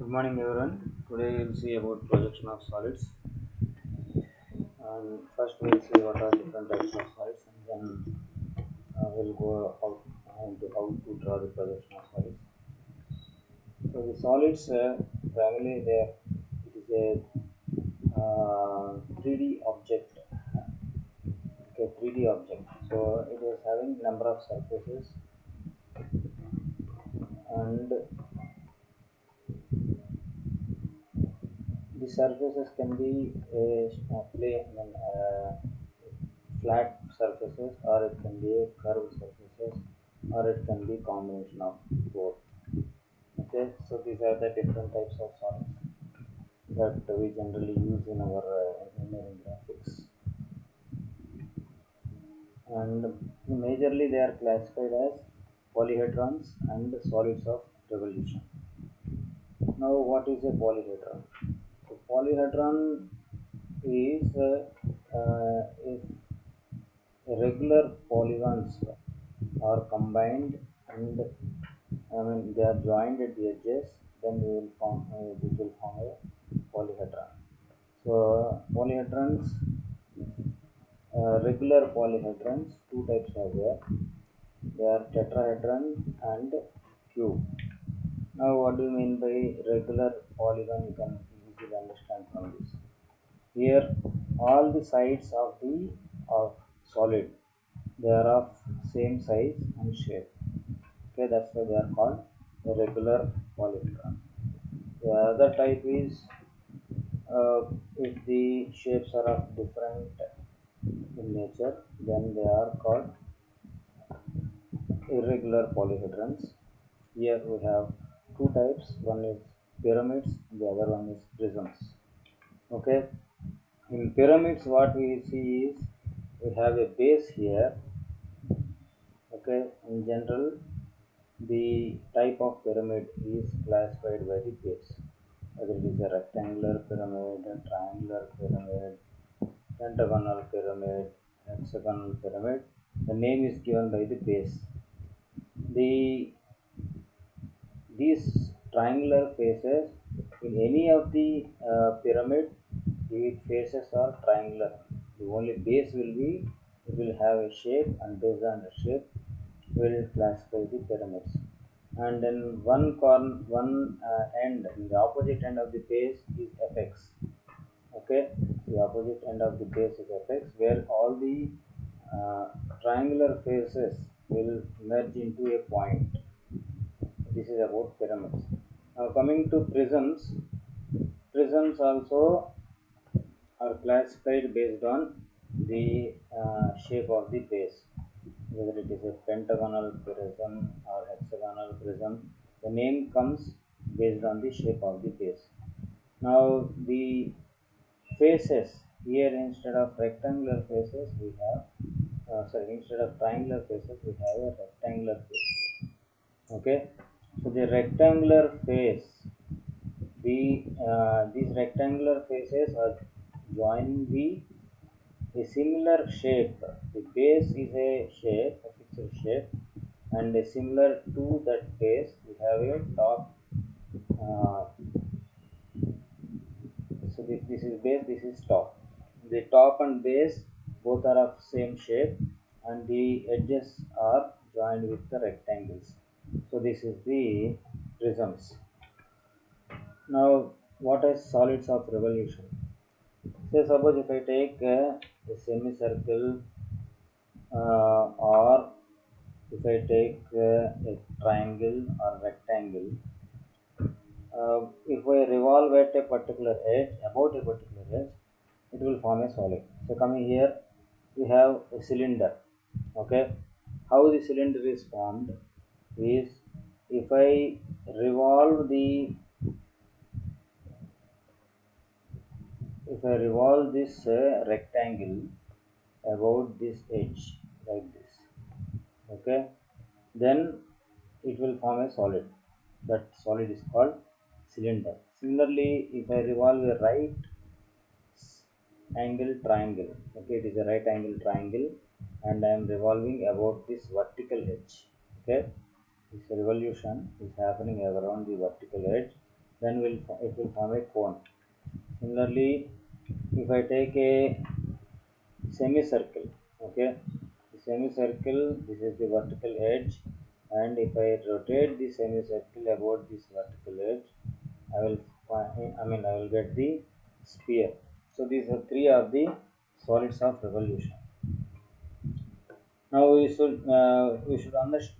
Good morning everyone. Today we'll see about projection of solids. And first we'll see what are different types of solids, and then we'll go out into how to draw the projection of solids. So the solids primarily it is a 3D object. Okay, 3D object. So it is having number of surfaces, and the surfaces can be flat surfaces, or it can be curved surfaces, or it can be combination of both. Okay, so these are the different types of solids that we generally use in our engineering graphics, and majorly they are classified as polyhedrons and solids of revolution. Now, what is a polyhedron? So polyhedron is if regular polygons are combined, and they are joined at the edges, then we will form this will form a polyhedron. So polyhedrons, regular polyhedrons, two types are there. They are tetrahedron and cube. Now, what do you mean by regular polygon? You can easily understand from this. Here, all the sides of the of solid, they are of same size and shape. Okay, that's why they are called a regular polyhedron. The other type is if the shapes are of different in nature, then they are called irregular polyhedrons. Here we have two types. One is pyramids, the other one is prisms. Okay, in pyramids, what we see is we have a base here. Okay, in general, the type of pyramid is classified by the base, whether it is a rectangular pyramid, a triangular pyramid, pentagonal pyramid, hexagonal pyramid. The name is given by the base. These triangular faces in any of the pyramid, the faces are triangular. The only base will be, it will have a shape, and based on the shape will classify the pyramids. And then one end, in the opposite end of the base is apex. Okay, the opposite end of the base is apex, where all the triangular faces will merge into a point. This is about pyramids. Now coming to prisms, prisms also are classified based on the shape of the base, whether it is a pentagonal prism or hexagonal prism. The name comes based on the shape of the base. Now the faces here, instead of rectangular faces we have instead of triangular faces we have a rectangular face. Okay, so the rectangular face, these rectangular faces are joining a similar shape. The base is a shape, a fixed shape, and similar to that base we have a top. uh, so this is base, this is top. The top and base both are of same shape, and the edges are joined with the rectangles. So this is the prisms. Now, what is solids of revolution? Say suppose if I take a semicircle, or if I take a triangle or rectangle, if I revolve at a particular edge, about a particular edge, it will form a solid. So coming here, we have a cylinder. Okay, how the cylinder is formed is, if I revolve the if I revolve this rectangle about this edge like this, okay, then it will form a solid. That solid is called cylinder. Similarly, if I revolve a right angle triangle, okay, it is a right angle triangle, and I am revolving about this vertical edge. Okay, this revolution is happening around the vertical edge. then it will form a cone. Similarly, if I take a semicircle, okay, the semicircle, this is the vertical edge, and if I rotate the semicircle about this vertical edge, I will I will get the sphere. So these are three of the solids of revolution. Now we should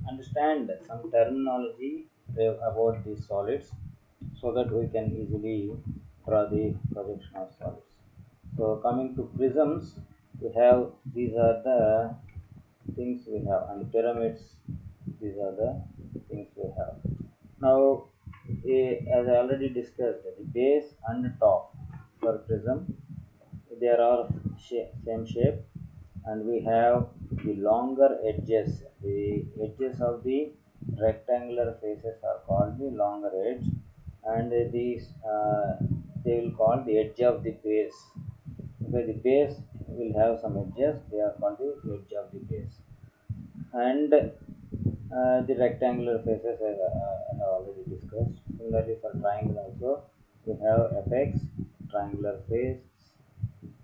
understand some terminology about these solids, so that we can easily draw the projection of solids. So coming to prisms, we have, these are the things we have, and pyramids, these are the things we have. Now, as I already discussed, the base and top for prism, they are all same shape, and we have the longer edges. The edges of the rectangular faces are called the longer edge, and these they will call the edge of the base. Okay, the base will have some edges, they are called the edge of the base. And the rectangular faces I have already discussed. Similarly, for triangle also, we have apex, triangular face.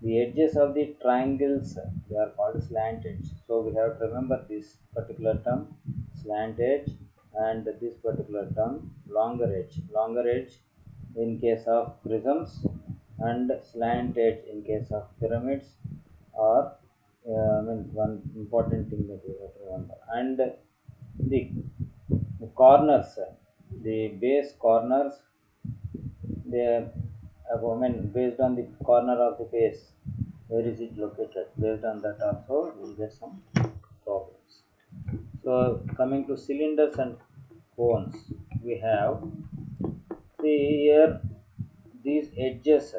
The edges of the triangles, they are called slant edge. So we have to remember this particular term, slant edge, and this particular term, longer edge. Longer edge in case of prisms, and slant edge in case of pyramids, or one important thing that we have to remember. And the corners, the base corners, they based on the corner of the base, where is it located, based on that also we will get some problems. So coming to cylinders and cones, we have, see here, these edges,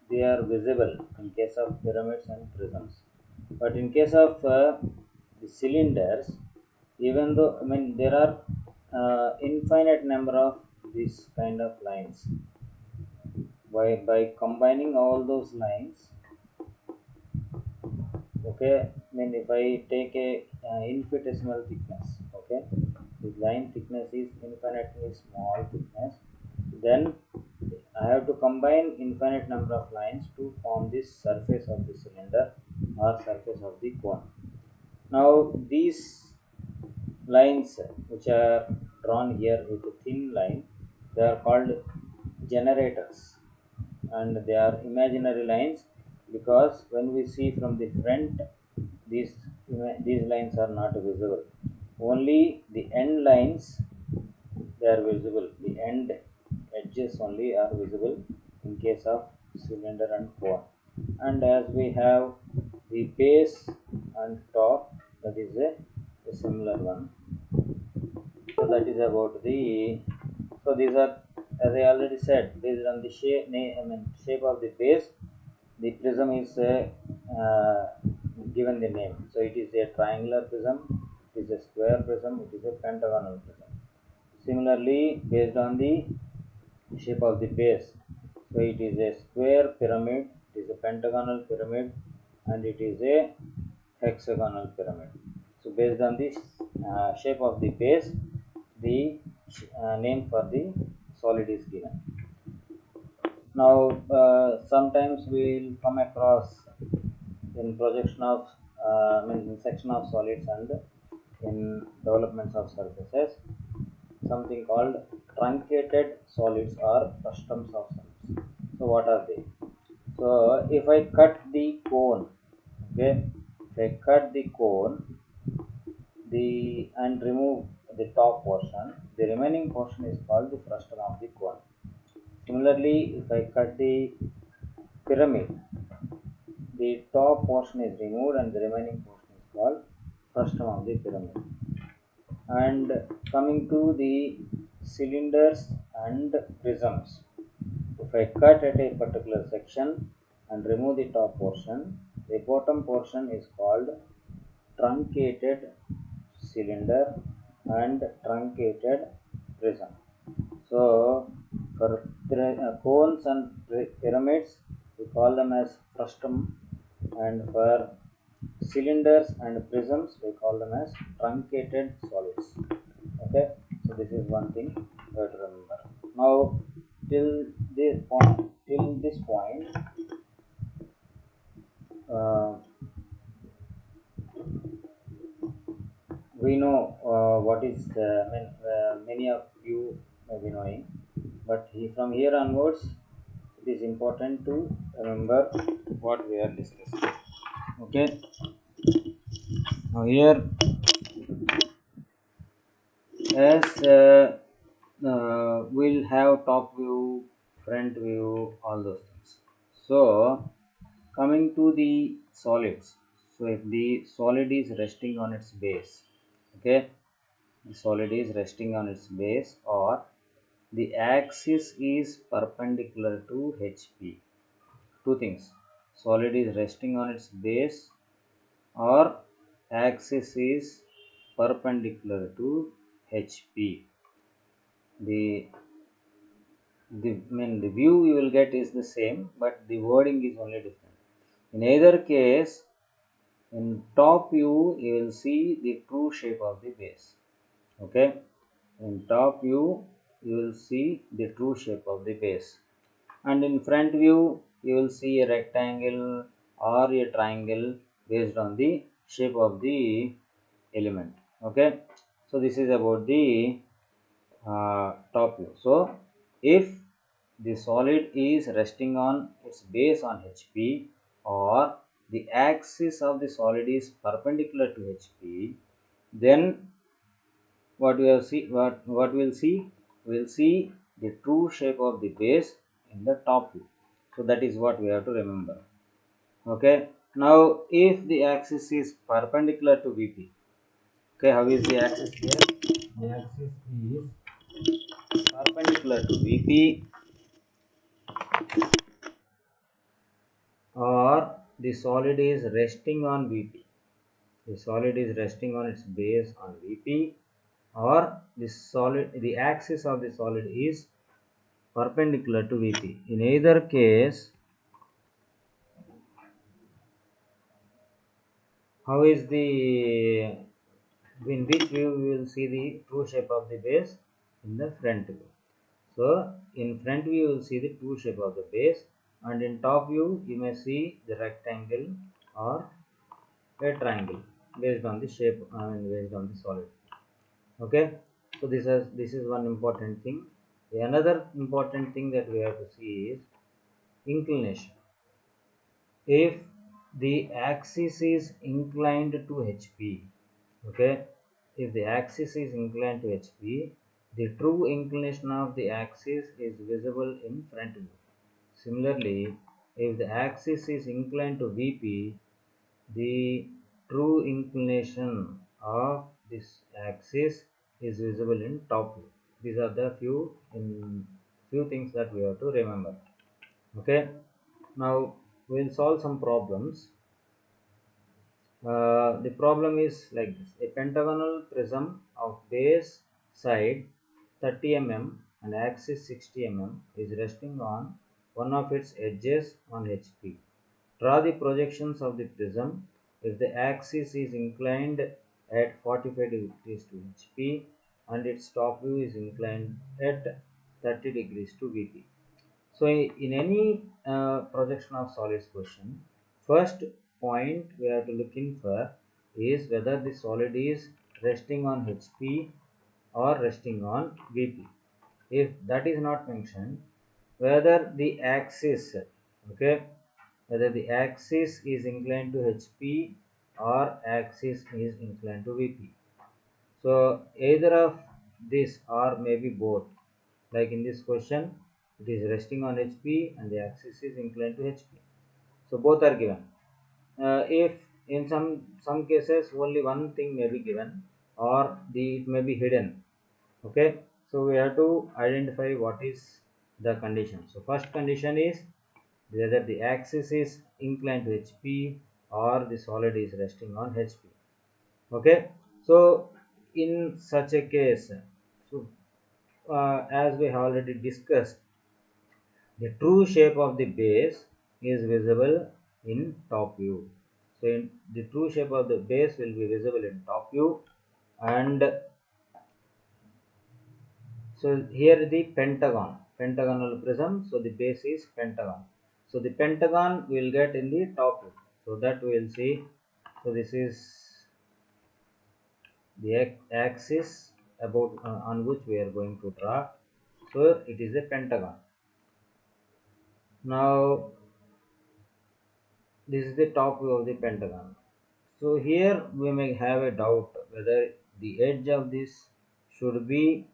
they are visible in case of pyramids and prisms, but in case of the cylinders, even though there are infinite number of these kind of lines, by combining all those lines, okay, if I take a infinitesimal thickness, okay, this line thickness is infinitely small thickness, then I have to combine infinite number of lines to form this surface of the cylinder or surface of the cone. Now these lines which are drawn here with a thin line, they are called generators, and they are imaginary lines, because when we see from the front, these these lines are not visible. Only the end lines, they are visible. The end edges only are visible in case of cylinder and cone. And as we have the base and top, that is a similar one. So that is about the, so these are, as I already said, based on the shape of the base, the prism is given the name. So it is a triangular prism, it is a square prism, it is a pentagonal prism. Similarly, based on the shape of the base, so it is a square pyramid, it is a pentagonal pyramid, and it is a hexagonal pyramid. So based on this shape of the base, the name for the solid is given. Now sometimes we will come across in projection of in section of solids and in developments of surfaces, something called truncated solids or frustums of solids. So what are they? So if I cut the cone, okay, if I cut the cone, and remove the top portion, the remaining portion is called the frustum of the cone. Similarly, if I cut the pyramid, the top portion is removed and the remaining portion is called frustum of the pyramid. And coming to the cylinders and prisms, if I cut at a particular section and remove the top portion, the bottom portion is called truncated cylinder and truncated prism. So for cones and pyramids, we call them as frustum, and for cylinders and prisms, we call them as truncated solids. Okay, so this is one thing you have to remember. Now till this point, uh, we know what is many of you may be knowing, but from here onwards it is important to remember what we are discussing. Okay, now here, as we'll have top view, front view, all those things. So coming to the solids, so if the solid is resting on its base, okay, the solid is resting on its base, or the axis is perpendicular to HP. Two things: solid is resting on its base, or axis is perpendicular to HP. The the view you will get is the same, but the wording is only different. In either case, in top view you will see the true shape of the base. Okay, in top view you will see the true shape of the base, and in front view you will see a rectangle or a triangle based on the shape of the element. Okay, so this is about the top view. So if the solid is resting on its base on HP, or the axis of the solid is perpendicular to HP, then what we have see what we'll see the true shape of the base in the top view. So that is what we have to remember. Okay, now if the axis is perpendicular to VP, okay, how is the axis here? The axis is perpendicular to VP, or the solid is resting on VP. The solid is resting on its base on VP, or the axis of the solid is perpendicular to VP. In either case, how is the in which view we will see the true shape of the base? In the front view. So in front view you will see the true shape of the base, and in top view you may see the rectangle or a triangle based on the shape and based on the solid. Okay, so this is one important thing. Another important thing that we have to see is inclination. If the axis is inclined to HP, okay, if the axis is inclined to HP, the true inclination of the axis is visible in front view. Similarly, if the axis is inclined to VP, the true inclination of this axis is visible in top view. These are the few things that we have to remember. Okay, now we'll solve some problems. The problem is like this: a pentagonal prism of base side 30 mm and axis 60 mm is resting on one of its edges on HP. Draw the projections of the prism if the axis is inclined at 45 degrees to HP and its top view is inclined at 30 degrees to VP. So in any projection of solids question, first point we have to look in for is whether the solid is resting on HP or resting on VP. If that is not mentioned, whether the axis, okay, whether the axis is inclined to HP or axis is inclined to VP. So either of this or maybe both. Like in this question, it is resting on HP and the axis is inclined to HP. So both are given. If in some cases only one thing may be given, or it may be hidden. Okay, so we have to identify what is the condition. So first condition is whether the axis is inclined to HP or the solid is resting on HP. Okay, so in such a case, so as we have already discussed, the true shape of the base is visible in top view. So the true shape of the base will be visible in top view, and so here the pentagonal prism, so the base is pentagon. So the pentagon we will get in the top view, so that we will see. So this is the axis about on which we are going to draw. So it is a pentagon. Now this is the top view of the pentagon. So here we may have a doubt whether the edge of this should be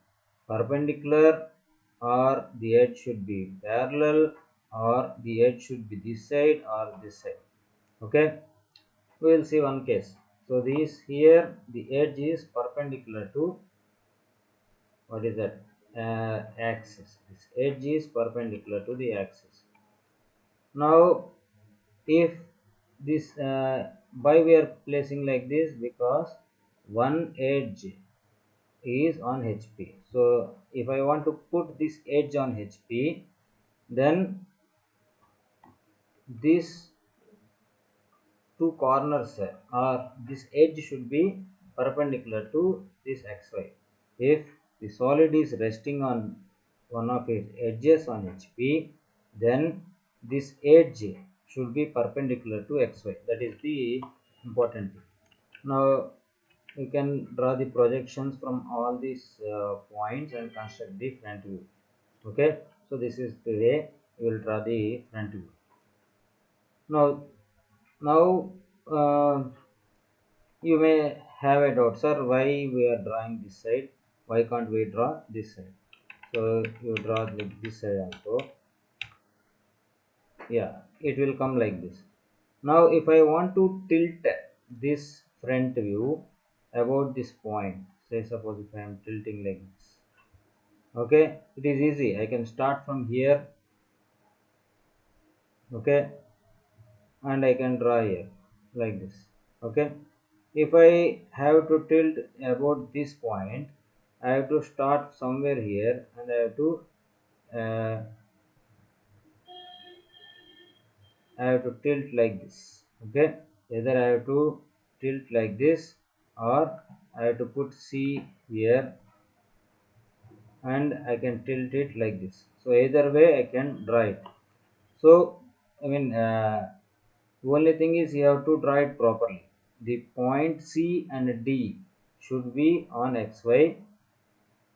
perpendicular or the edge should be parallel or the edge should be this side or this side. Okay, we will see one case. So this here the edge is perpendicular to, what is that, axis. This edge is perpendicular to the axis. Now if this why we are placing like this, because one edge is on HP. So if I want to put this edge on HP, then these two corners or this edge should be perpendicular to this xy. If the solid is resting on one of its edges on HP, then this edge should be perpendicular to xy. That is the important thing. Now you can draw the projections from all these points and construct the front view. Okay, so this is the way you will draw the front view. Now uh, you may have a doubt, sir, why we are drawing this side, why can't we draw this side? So you draw like this side also. Yeah, it will come like this. Now if I want to tilt this front view about this point, say suppose if I am tilting like this, okay, it is easy. I can start from here, okay, and I can draw here like this. Okay, if I have to tilt about this point, I have to start somewhere here and uh, I have to tilt like this. Okay, either I have to tilt like this or I have to put C here and I can tilt it like this. So either way I can draw it. So I mean, only thing is you have to draw it properly. The point C and D should be on XY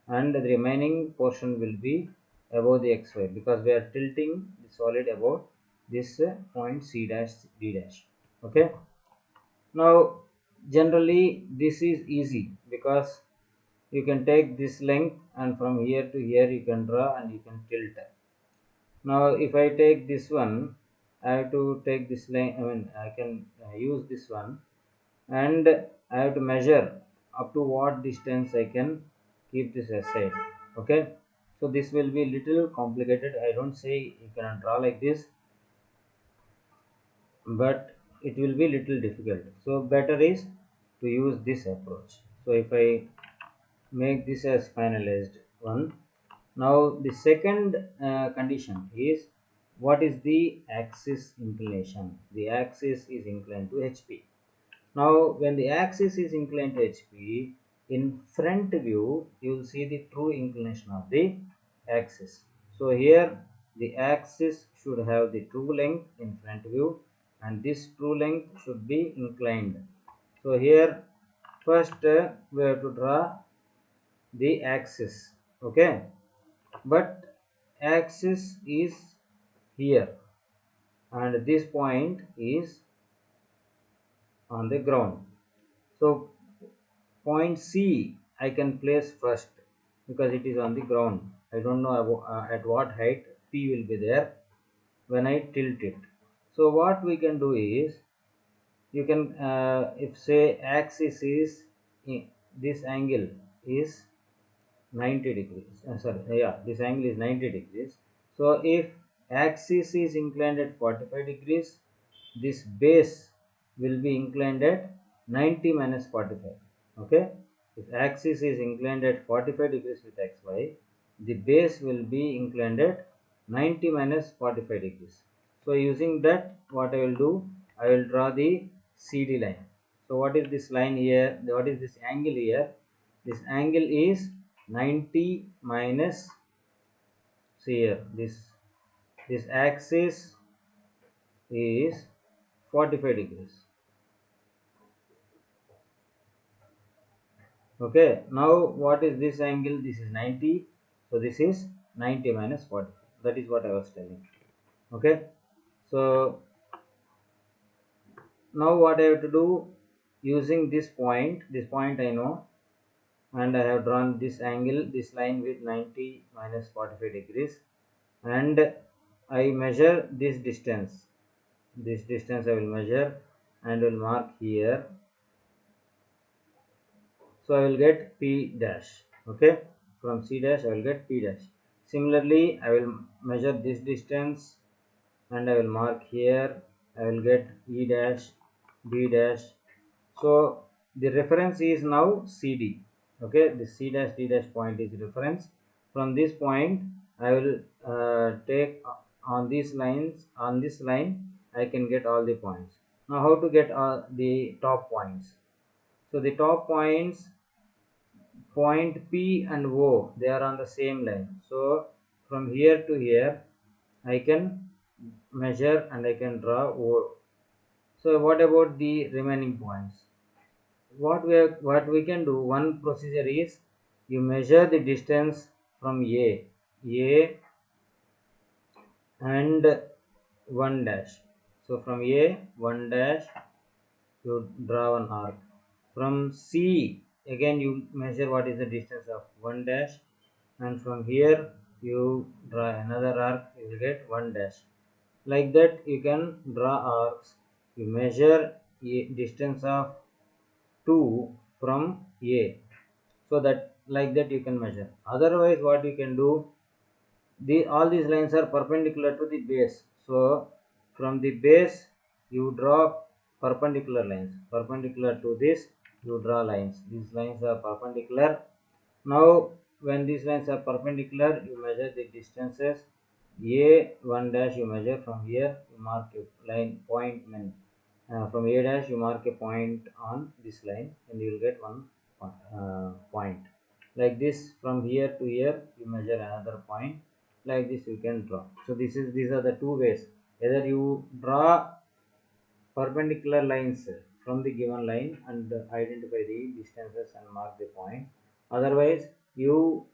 and the remaining portion will be above the xy, because we are tilting the solid above this point C dash D dash. Okay, now generally this is easy because you can take this length and from here to here you can draw and you can tilt. Now if I take this one, I have to take this length, I mean I can use this one, and I have to measure up to what distance I can keep this aside. Okay, so this will be little complicated. I don't say you cannot draw like this, but it will be little difficult. So better is to use this approach. So if I make this as finalized one, now the second condition is, what is the axis inclination? The axis is inclined to HP. Now, when the axis is inclined to HP, in front view, you will see the true inclination of the axis. So here, the axis should have the true length in front view, and this true length should be inclined. So here, first we have to draw the axis. Okay, but axis is here, and this point is on the ground. So point C I can place first because it is on the ground. I don't know about, at what height P will be there when I tilt it. So what we can do is, you can if say axis is this angle is 90 degrees, sorry, yeah, this angle is 90 degrees. So if axis is inclined at 45 degrees, this base will be inclined at 90 minus 45. Okay, if axis is inclined at 45 degrees with xy, the base will be inclined at 90 minus 45 degrees. So using that, what I will do, I will draw the CD line. So what is this line here, what is this angle here? This angle is 90 minus see here, this axis is 45 degrees. Okay, now what is this angle? This is 90. So this is 90 minus 45. That is what I was telling. Okay, so now what I have to do, using this point I know, and I have drawn this angle, this line with 90 minus 45 degrees, and I measure this distance. This distance I will measure and will mark here. So I will get P dash. Okay, from C dash I will get P dash. Similarly, I will measure this distance and I will mark here. I will get E dash, B dash. So the reference is now CD. Okay, the C dash D dash point is reference. From this point I will take on these lines, on this line I can get all the points. Now how to get the top points? So the top points, point P and O, they are on the same line. So from here to here I can measure and I can draw O. So what about the remaining points? What we can do, one procedure is, you measure the distance from A and 1 dash. So from A 1 dash you draw an arc. From C again you measure what is the distance of 1 dash, and from here you draw another arc, you will get 1 dash. Like that you can draw arcs. You measure a distance of 2 from A, so that like that you can measure. Otherwise what you can do, all these lines are perpendicular to the base. So from the base you draw perpendicular lines. Perpendicular to this you draw lines. These lines are perpendicular. Now when these lines are perpendicular, you measure the distances. A 1 dash you measure from here, you mark a line point, from A dash you mark a point on this line and you will get one point. Like this, from here to here you measure another point. Like this you can draw. So these are the two ways. Either you draw perpendicular lines from the given line and identify the distances and mark the point. Otherwise you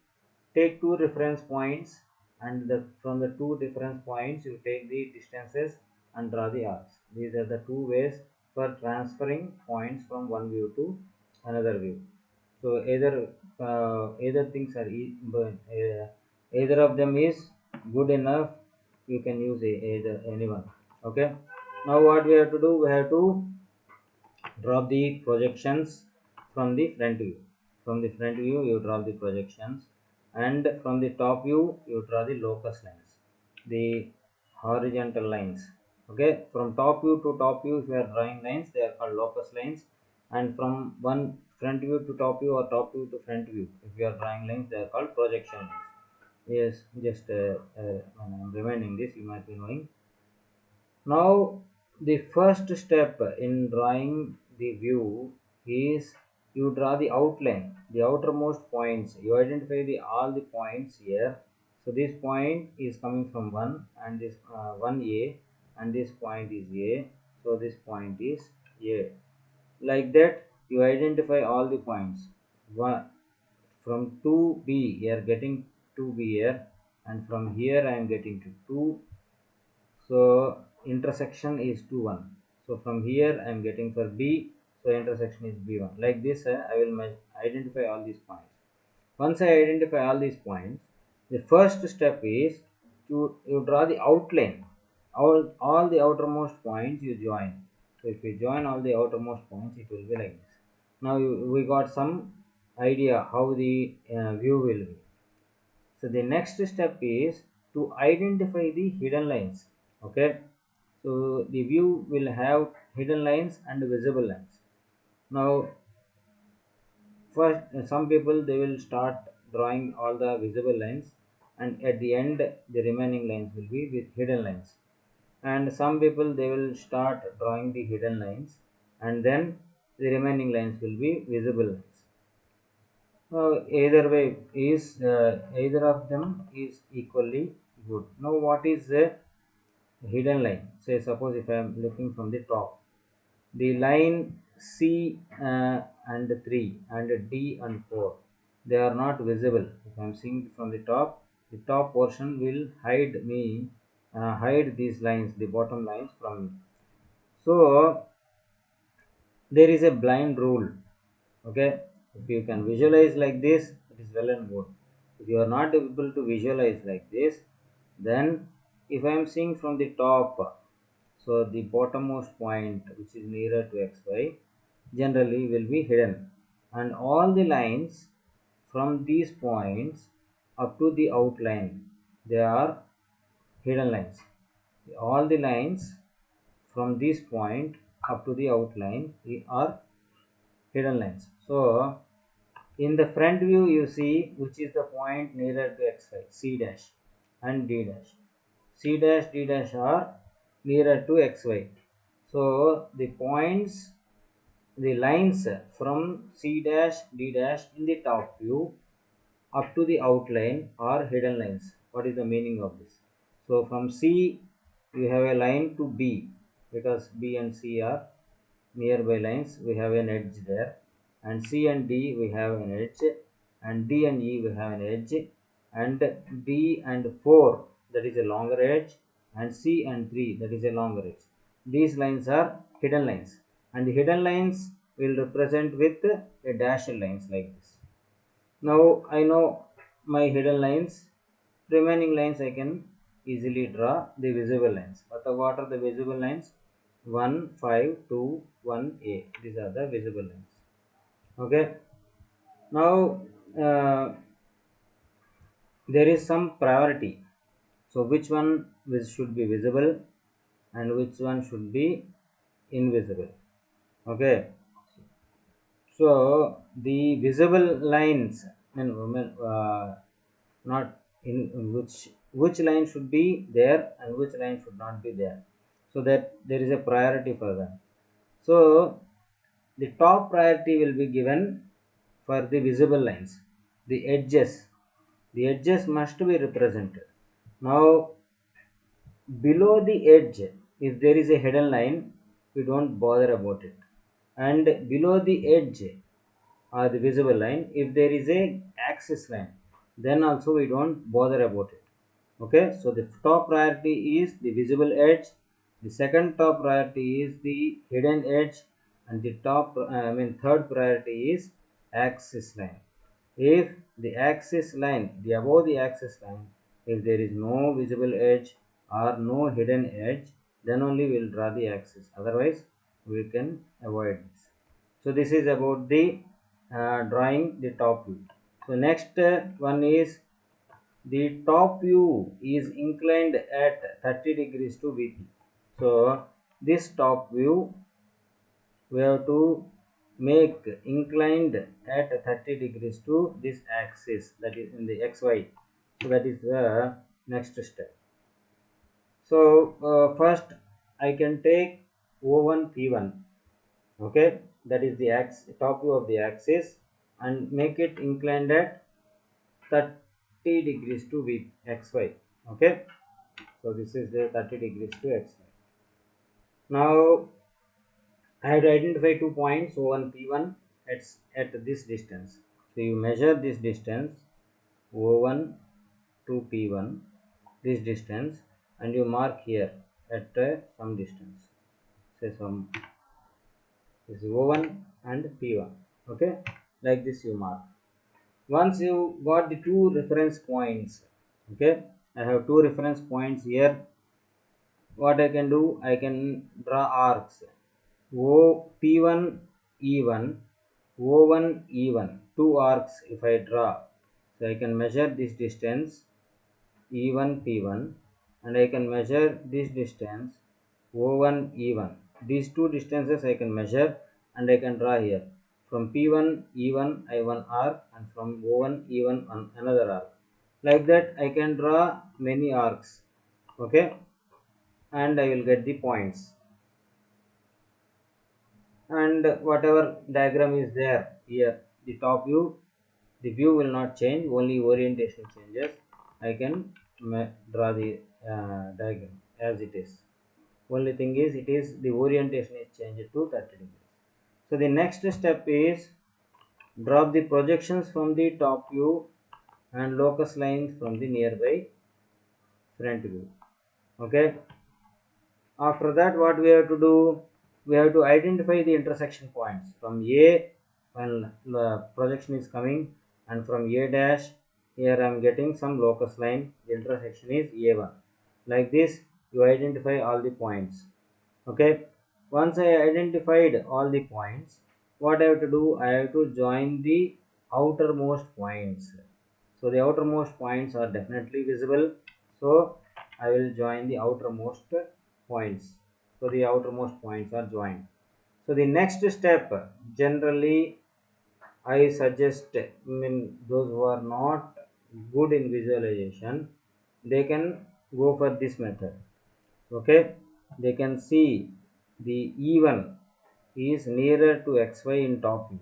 take two reference points, and from the two reference points you take the distances and draw the arcs. These are the two ways for transferring points from one view to another view. So either things are either of them is good enough. You can use either anyone. Okay, now what we have to do, we have to drop the projections from the front view. From the front view you draw the projections, and from the top view you draw the locus lines, the horizontal lines. Okay, from top view to top view if you are drawing lines, they are called locus lines. And from one front view to top view or top view to front view if you are drawing lines, they are called projection lines. Yes, just when I'm reminding this, you might be knowing. Now the first step in drawing the view is, you draw the outline, the outermost points. You identify all the points here. So this point is coming from 1, and this 1A, and this point is A. So this point is A. Like that you identify all the points. From 2B you are getting 2B here, and from here I am getting to 2. So intersection is 2 1. So from here I am getting for B, so intersection is B1. Like this I will identify all these points. Once I identify all these points, the first step is to you draw the outline. All the outermost points you join. So if you join all the outermost points, it will be like this. Now we got some idea how the view will be. So the next step is to identify the hidden lines. Okay, so the view will have hidden lines and visible lines. Now first some people they will start drawing all the visible lines, and at the end the remaining lines will be with hidden lines. And some people they will start drawing the hidden lines, and then the remaining lines will be visible lines. Either way is either of them is equally good. Now what is a hidden line? Say suppose if I am looking from the top, the line C and 3 and D and 4, they are not visible. If I am seeing from the top portion will hide these lines, the bottom lines from me. So there is a blind rule. Okay, if you can visualize like this, it is well and good. If you are not able to visualize like this, then if I am seeing from the top, so the bottommost point which is nearer to xy generally will be hidden, and all the lines from these points up to the outline, they are hidden lines. All the lines from this point up to the outline are hidden lines. So in the front view you see which is the point nearer to xy, C dash and D dash. C dash D dash are nearer to xy. So the points, the lines from C dash D dash in the top view up to the outline are hidden lines. What is the meaning of this? So from C you have a line to B, because B and C are nearby lines, we have an edge there, and C and D we have an edge, and D and E we have an edge, and D and 4, that is a longer edge, and C and 3, that is a longer edge. These lines are hidden lines, and the hidden lines will represent with a dashed lines like this. Now I know my hidden lines. Remaining lines I can easily draw the visible lines. But what are the visible lines? 1, 5, 2, 1A. These are the visible lines. Okay. Now there is some priority. So which one should be visible and which one should be invisible? Okay. So the visible lines, not in which line should be there and which line should not be there, so that there is a priority for them. So the top priority will be given for the visible lines. The edges must be represented. Now below the edge, if there is a hidden line, we don't bother about it, and below the edge or the visible line, if there is a axis line, then also we don't bother about it. Okay, so the top priority is the visible edge, the second top priority is the hidden edge, and the third priority is axis line. If the axis line, the above the axis line, if there is no visible edge or no hidden edge, then only we will draw the axis, otherwise we can avoid this. So this is about the drawing the top view. So next one is the top view is inclined at 30 degrees to VP. So this top view we have to make inclined at 30 degrees to this axis, that is in the xy. So that is the next step. So first I can take O1 P1. Okay, that is the top view of the axis, and make it inclined at 30 degrees to xy. Okay, so this is the 30 degrees to xy. Now I have to identify 2 points O1 P1 at this distance. So you measure this distance O1 to P1, this distance, and you mark here at some distance. Say some, this is O1 and P1. Okay, like this you mark. Once you got the two reference points, okay, I have two reference points here. What I can do, I can draw arcs. O P1 E1, O1 E1, two arcs if I draw. So I can measure this distance E1 P1, and I can measure this distance O1 E1. These two distances I can measure, and I can draw here. From P1 E1 I one arc, and from O1 E1 another arc. Like that I can draw many arcs. Okay, and I will get the points. And whatever diagram is there here, the top view The view will not change, only orientation changes. I can draw the diagram as it is. Only thing is, it is the orientation is changed to 30 degrees. So the next step is drop the projections from the top view and locus lines from the nearby front view. Okay. After that, what we have to do? We have to identify the intersection points from A when the projection is coming, and from A dash. Here I am getting some locus line. The intersection is A1. Like this, you identify all the points. Okay. Once I identified all the points, what I have to do? I have to join the outermost points. So the outermost points are definitely visible. So I will join the outermost points. So the outermost points are joined. So the next step, generally I suggest, those who are not good in visualization, they can go for this method. Okay, they can see the E1 is nearer to XY in top view.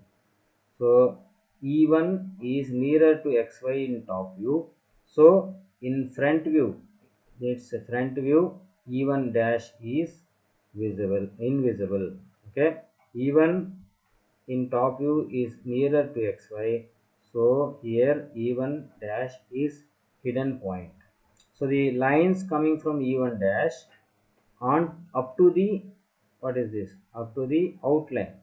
So E1 is nearer to XY in top view. So in front view, it's a front view, E1 dash is invisible. Okay, E1 in top view is nearer to XY. So here E1 dash is hidden point. So the lines coming from E1 dash on up to the, what is this, up to the outline,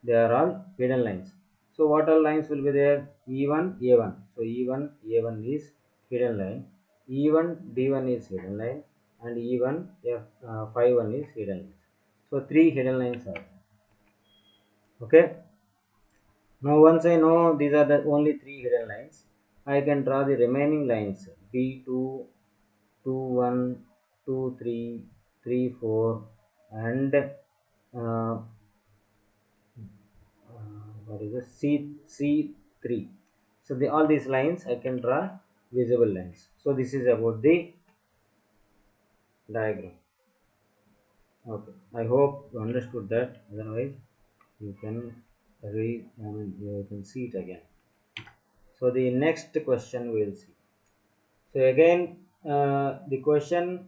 they are all hidden lines. So what all lines will be there? E1 A1. So E1 A1 is hidden line, E1 D1 is hidden line, and E1 F1 is hidden line. So three hidden lines are there. Okay. Now once I know these are the only three hidden lines, I can draw the remaining lines B2, 2, 1, 2, 3, 3, 4, and what is this? C3. So all these lines I can draw visible lines. So this is about the diagram. Okay, I hope you understood that. Otherwise, you can read. You can see it again. So the next question we'll see. So again, the question: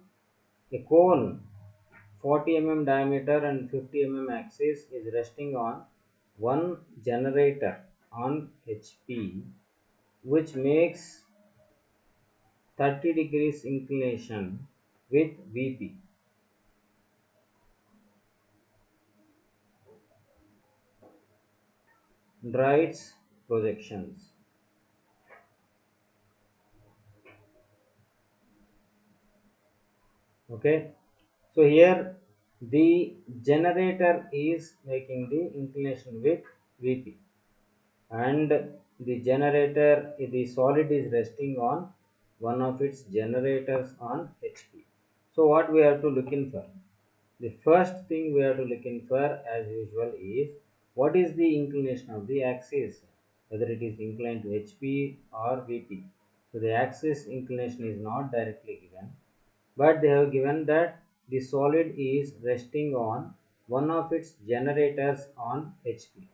a cone 40 diameter and 50 axis is resting on one generator on HP, which makes 30 degrees inclination with VP. Draw projections. Okay, so here the generator is making the inclination with VP, and the solid is resting on one of its generators on HP. So what we have to look in for? The first thing we have to look in for, as usual, is what is the inclination of the axis, whether it is inclined to HP or VP. So the axis inclination is not directly given, but they have given that the solid is resting on one of its generators on HP.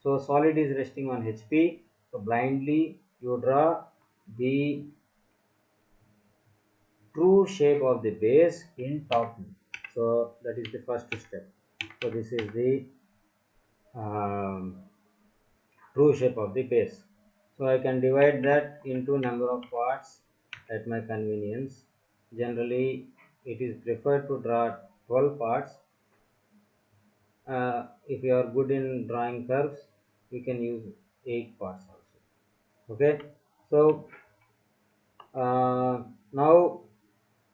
So solid is resting on HP. So blindly you draw the true shape of the base in top view. So that is the first step. So this is the um, true shape of the base. So I can divide that into number of parts at my convenience. Generally it is preferred to draw 12 parts. If you are good in drawing curves, you can use 8 parts also. Okay, so now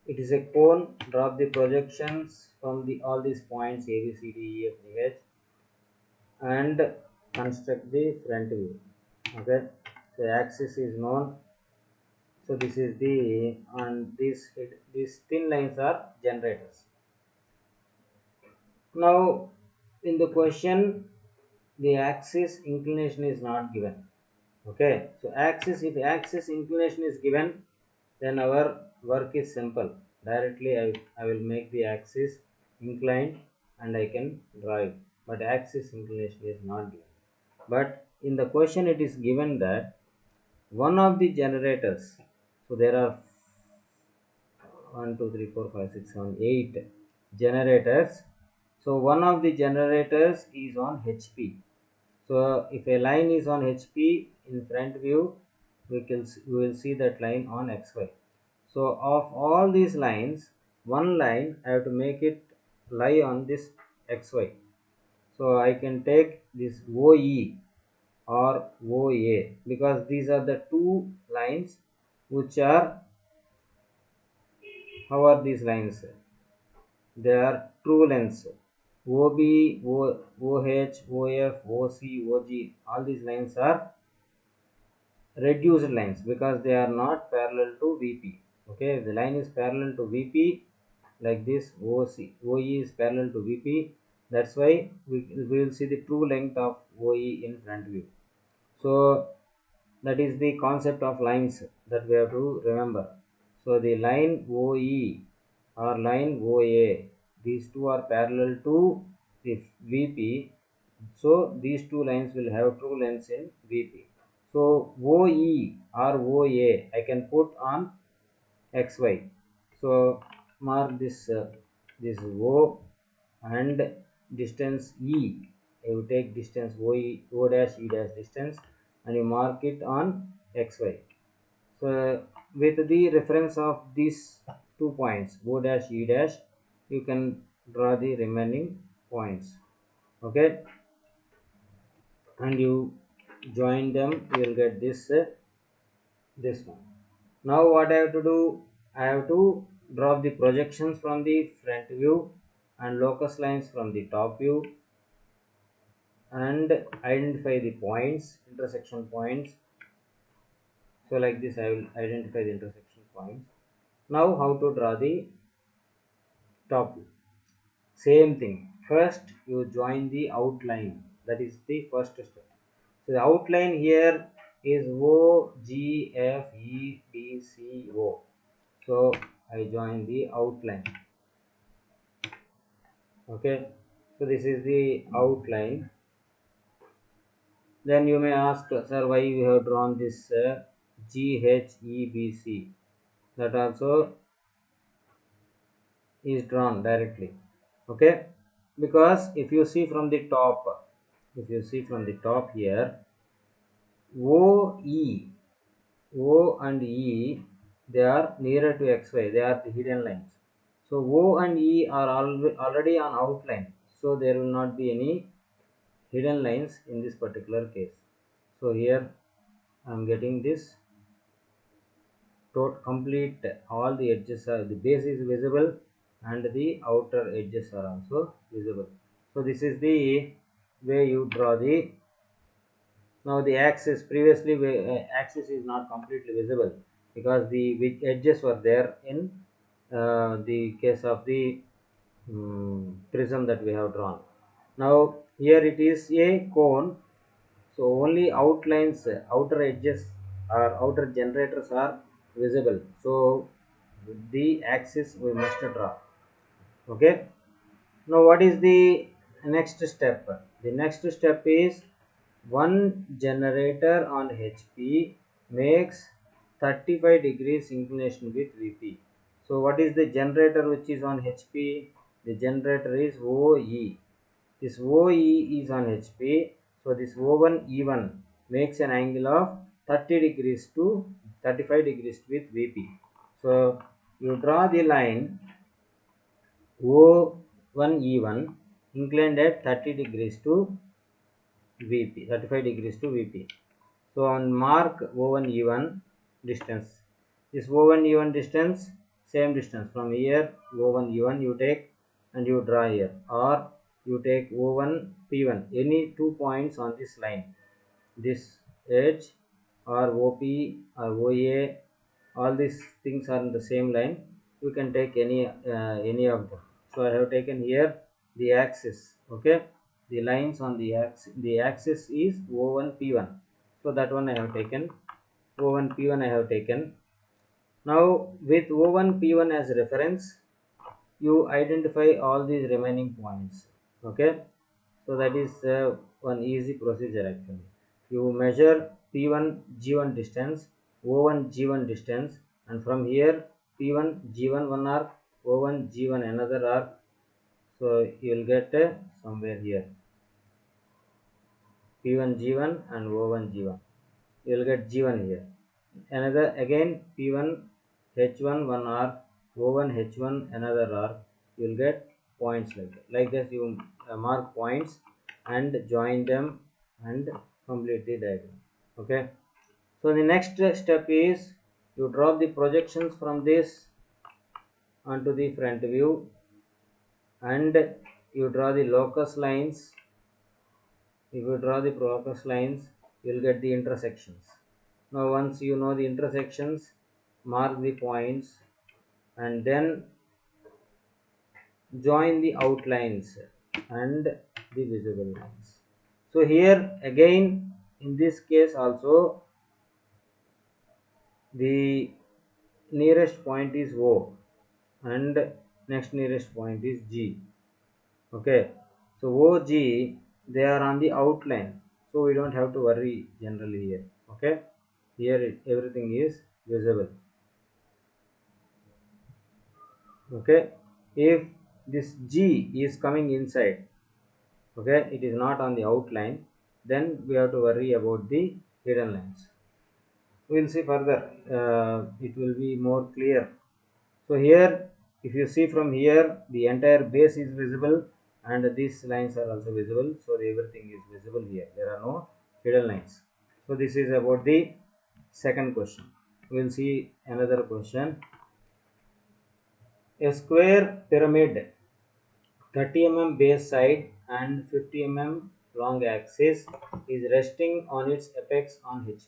it is a cone. Drop the projections from all these points A, B, C, D, E, F, G, H, and construct the front view. Okay, the axis is known. So this is the, and these thin lines are generators. Now in the question, the axis inclination is not given. Okay, so if axis inclination is given, then our work is simple. Directly I will make the axis inclined and I can draw it, but axis inclination is not given. But in the question it is given that one of the generators, so there are 1 2 3 4 5 6 7 8 generators. So one of the generators is on HP. So if a line is on HP in front view, we will see that line on XY. So of all these lines, one line I have to make it lie on this XY. So I can take this OE or OA, because these are the two lines which are, how are these lines? They are true lengths. OB, OH, OF, OC, OG, all these lines are reduced lines because they are not parallel to VP. Okay, the line is parallel to VP like this. OE is parallel to VP. That's why we will see the true length of OE in front view. So that is the concept of lines that we have to remember. So the line OE or line OA, these two are parallel to the VP. So these two lines will have true lengths in VP. So OE or OA I can put on XY. So mark this O and distance E. You take distance OE, O dash E dash distance, and you mark it on XY. So with the reference of these 2 points O dash E dash, you can draw the remaining points. Okay, and you join them, you will get this one. Now what I have to do, I have to draw the projections from the front view and locus lines from the top view and identify the points, intersection points. So like this I will identify the intersection points. Now how to draw the top view? Same thing. First you join the outline. That is the first step. So the outline here is O, G, F, E, B, C, O. So I join the outline. Okay. So this is the outline. Then you may ask, sir, why we have drawn this G, H, E, B, C? That also is drawn directly. Okay. Because if you see from the top, here, O, E, O and E, they are nearer to XY. They are the hidden lines. So O and E are already on outline. So there will not be any hidden lines in this particular case. So here I am getting this complete, all the edges are, the base is visible and the outer edges are also visible. So this is the way you draw the, now the axis, previously axis is not completely visible because the edges were there in the case of the prism that we have drawn. Now here it is a cone, so only outlines, outer edges or outer generators are visible. So the axis we must draw. Okay. Now what is the next step? The next step is one generator on HP makes 35 degrees inclination with VP. So what is the generator which is on HP? The generator is OE. This OE is on HP. So this O1 E1 makes an angle of 30 degrees to 35 degrees with VP. So you draw the line O1 E1 inclined at 30 degrees to VP, 35 degrees to VP. So on mark O1 E1 distance. This O1 E1 distance, same distance from here, O1 E1 you take and you draw here, or you take O1 P1, any 2 points on this line, this edge or OP or OA, all these things are in the same line. You can take any of them. So I have taken here the axis. Okay, the lines on the axis is O1 P1. So that one I have taken. O1 P1 I have taken. Now with O1 P1 as reference, you identify all these remaining points. Okay, so that is one easy procedure actually. You measure P1 G1 distance, O1 G1 distance, and from here P1 G1 one arc, O1 G1 another arc. So you will get somewhere here P1 G1 and O1 G1. You will get G1 here. Another again P1 H1 one arc, O1 H1 another arc. You will get points like that. Like this you mark points and join them and complete the diagram. Okay. So the next step is you draw the projections from this onto the front view, and you draw the locus lines. If you draw the locus lines, you will get the intersections. Now once you know the intersections, mark the points and then join the outlines and the visible lines. So here again in this case also the nearest point is O and next nearest point is G. Okay, so OG they are on the outline, so we don't have to worry generally here. Okay, here everything is visible. Okay, if this G is coming inside, okay, it is not on the outline, then we have to worry about the hidden lines. We will see further, it will be more clear. So here if you see from here the entire base is visible and these lines are also visible, so everything is visible here, there are no hidden lines. So this is about the second question. We will see another question. A square pyramid 30 mm base side and 50 mm long axis is resting on its apex on HP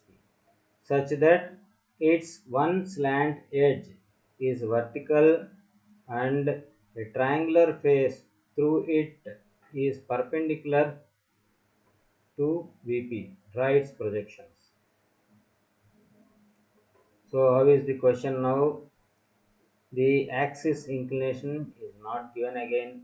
such that its one slant edge is vertical and a triangular face through it is perpendicular to VP. Draw its projections. So how is the question now? The axis inclination is not given again.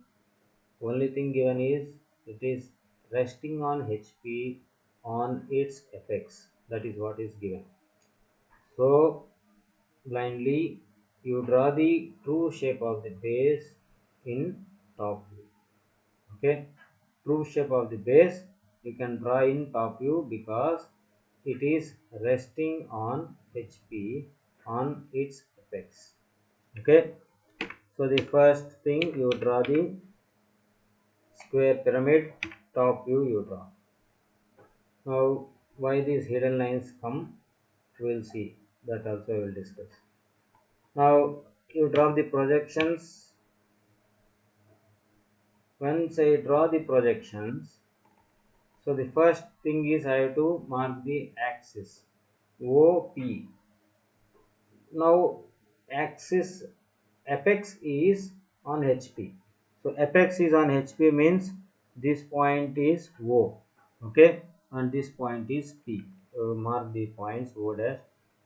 Only thing given is it is resting on HP on its apex. That is what is given. So blindly you draw the true shape of the base in top view. Okay, true shape of the base you can draw in top view because it is resting on HP on its apex. Okay, so the first thing you draw the square pyramid, top view you draw. Now why these hidden lines come, we will see, that also I will discuss. Now you draw the projections. Once I draw the projections, so the first thing is I have to mark the axis OP. Now axis apex is on HP. So apex is on HP means this point is O. Okay, and this point is P. Mark the points O dash,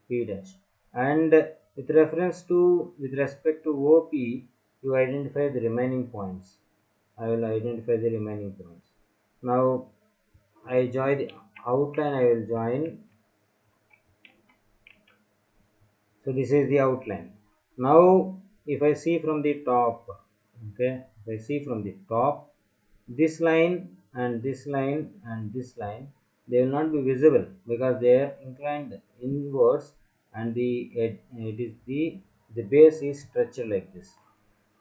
P dash, and with respect to OP, you identify the remaining points. I will identify the remaining points. Now I join the outline, I will join. So this is the outline. Now if I see from the top, okay, if I see from the top, this line and this line and this line, they will not be visible because they are inclined inwards and it is the base is stretched like this.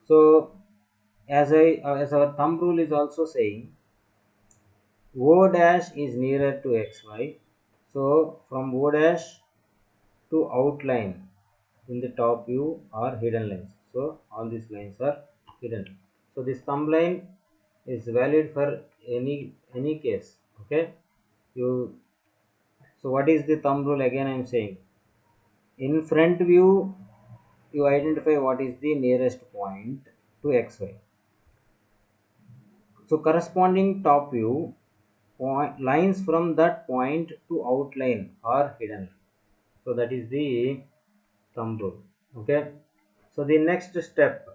So as our thumb rule is also saying, O dash is nearer to xy. So from O dash to outline in the top view are hidden lines. So all these lines are hidden. So this thumb line is valid for any case. Okay. So what is the thumb rule? Again I am saying, in front view you identify what is the nearest point to xy. So corresponding top view lines from that point to outline are hidden. So that is the thumb rule. Okay, so the next step,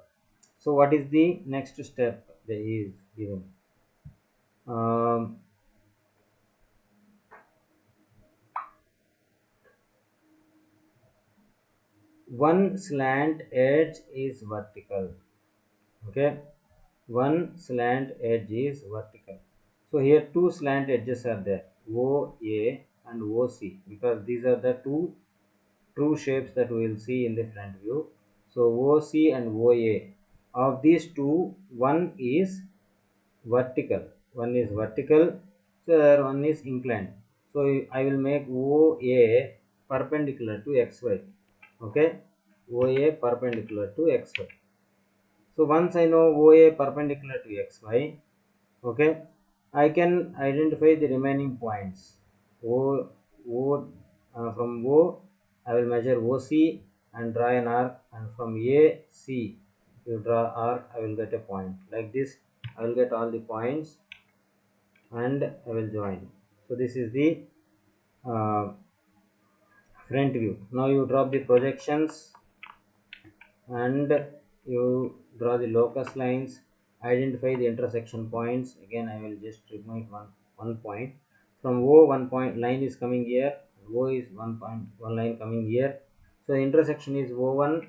so what is the next step that is given? um, one slant edge is vertical. Okay, one slant edge is vertical. So here two slant edges are there, OA and OC, because these are the two true shapes that we will see in the front view. So OC and OA, of these two, one is vertical, so the one is inclined. So I will make OA perpendicular to XY. Okay, OA perpendicular to XY. So once I know OA perpendicular to XY, okay, I can identify the remaining points. From O, I will measure OC and draw an arc, and from AC, you draw arc, I will get a point. Like this, I will get all the points and I will join. So this is the uh, front view. Now you drop the projections and you draw the locus lines, identify the intersection points. Again I will just remove one point. From O, one point line is coming here, O is one line coming here. So the intersection is O1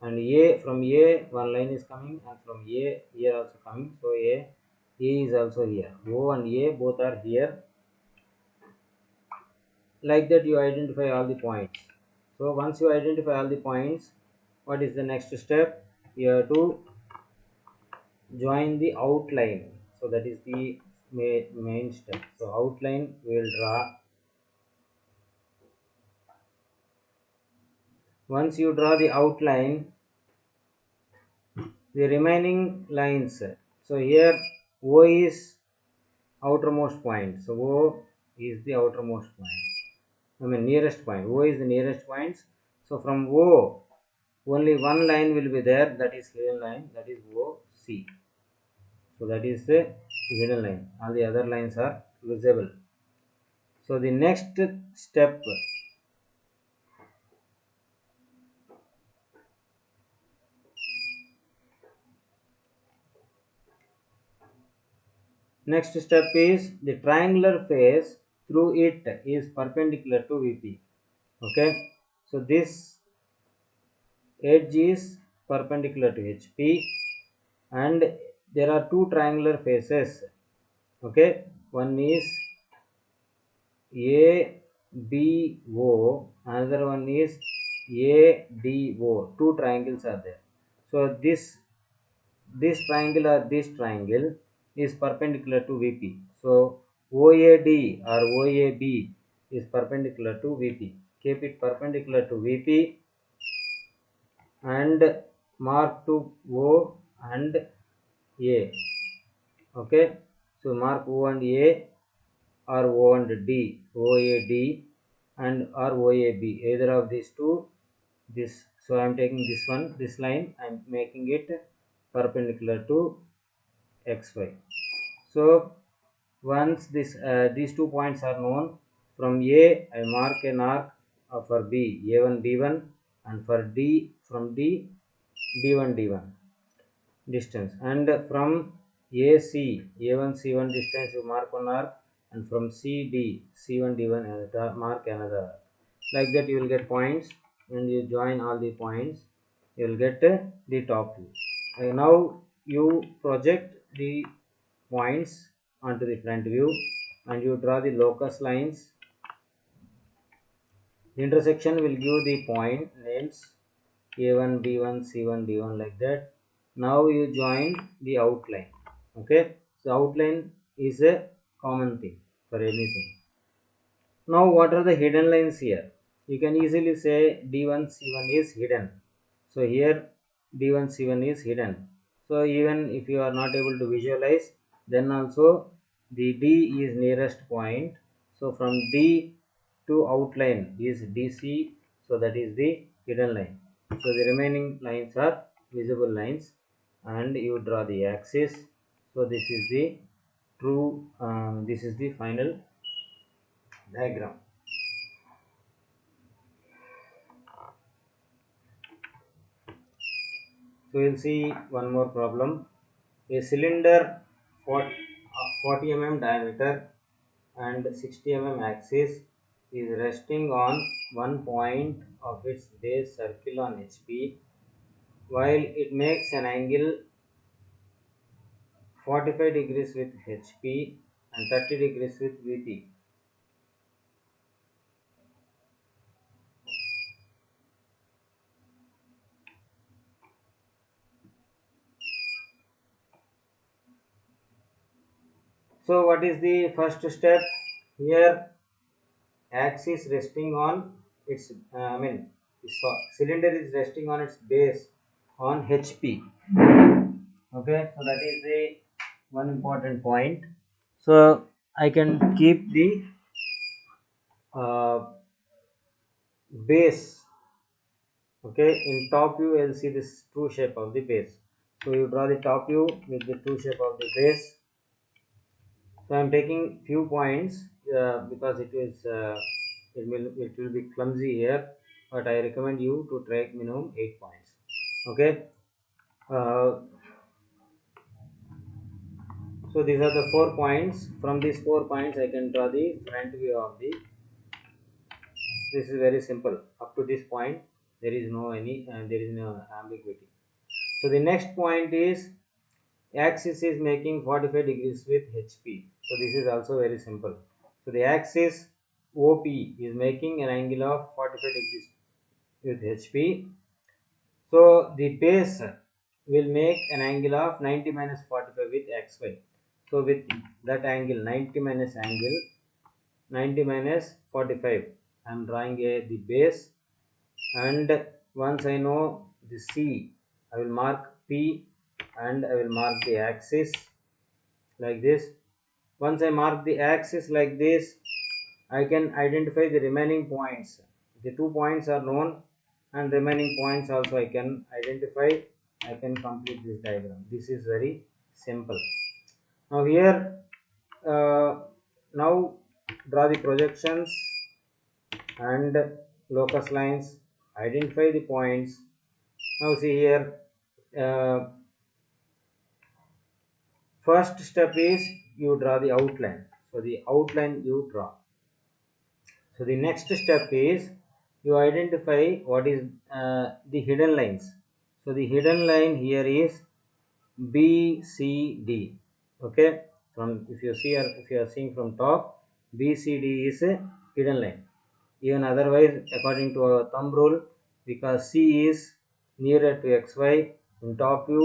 and A. From A one line is coming, and from A here also coming. So A is also here. O and A both are here. Like that you identify all the points. So once you identify all the points, what is the next step? You have to join the outline. So that is the main step. So outline we will draw. Once you draw the outline, the remaining lines, so here O is outermost point. So O is the outermost point, nearest point. O is the nearest points. So from O, only one line will be there, that is hidden line, that is OC. So that is the hidden line. All the other lines are visible. So the next step, is the triangular face through it is perpendicular to VP. Okay, so this edge is perpendicular to HP, and there are two triangular faces. Okay, one is ABO, another one is ADO. Two triangles are there. So this triangle or this triangle is perpendicular to VP. So OAD or OAB is perpendicular to VP. Keep it perpendicular to VP and mark to O and A. Okay, so mark O and A, or O and D, OAD and or OAB, either of these two. This, so I am taking this one, this line, I am making it perpendicular to XY. So once these 2 points are known, from A I mark an arc for B, A1 B1, and for D, from D B1 D1 distance, and from AC A1 C1 distance you mark one arc, and from CD C1 D1 mark another arc. Like that you will get points, and you join all the points, you will get the top view. Now you project the points onto the front view, and you draw the locus lines. The intersection will give the point names A1 B1 C1 D1, like that. Now you join the outline. Okay, so outline is a common thing for anything. Now what are the hidden lines here? You can easily say D1 C1 is hidden. So here D1 C1 is hidden. So even if you are not able to visualize, then also the D is nearest point. So from D to outline is DC. So that is the hidden line. So the remaining lines are visible lines, and you draw the axis. So this is the this is the final diagram. So we'll see one more problem. A cylinder 40 mm diameter and 60 mm axis is resting on one point of its base circle on HP, while it makes an angle 45 degrees with HP and 30 degrees with VP. So what is the first step? Here axis resting on its cylinder is resting on its base on HP. Okay, so that is the one important point. So I can keep the uh, base. Okay, in top view you'll see this true shape of the base. So you draw the top view with the true shape of the base. So I am taking few points because it will be clumsy here, but I recommend you to take minimum 8 points. Okay. Uh, so these are the 4 points. From these 4 points, I can draw the front view of the. This is very simple. Up to this point, there is no ambiguity. So the next point is axis is making 45 degrees with HP. So this is also very simple. So the axis OP is making an angle of 45 degrees with HP. So the base will make an angle of 90 minus 45 with XY. So with that angle 90 minus 45, I am drawing the base, and once I know the C, I will mark P and I will mark the axis like this. Once I mark the axis like this, I can identify the remaining points. The 2 points are known, and remaining points also I can identify. I can complete this diagram. This is very simple. Now here, now draw the projections and locus lines. Identify the points. Now see here. First step is you draw the outline. So the outline you draw. So the next step is you identify what is the hidden lines. So the hidden line here is BCD. Okay, from if you are seeing from top, BCD is a hidden line. Even otherwise, according to our thumb rule, because C is nearer to XY in top view,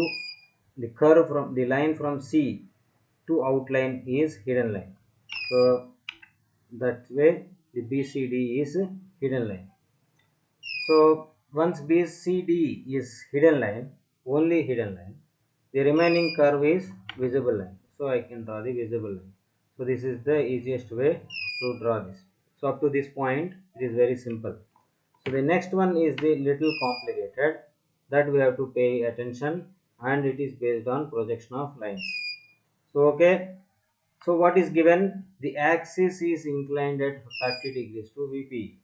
the curve from the line from C to outline is hidden line. So that way the BCD is hidden line. So once BCD is hidden line, only hidden line, the remaining curve is visible line. So I can draw the visible line. So this is the easiest way to draw this. So up to this point, it is very simple. So the next one is the little complicated, that we have to pay attention, and it is based on projection of lines. So okay, so what is given? The axis is inclined at 30 degrees to VP.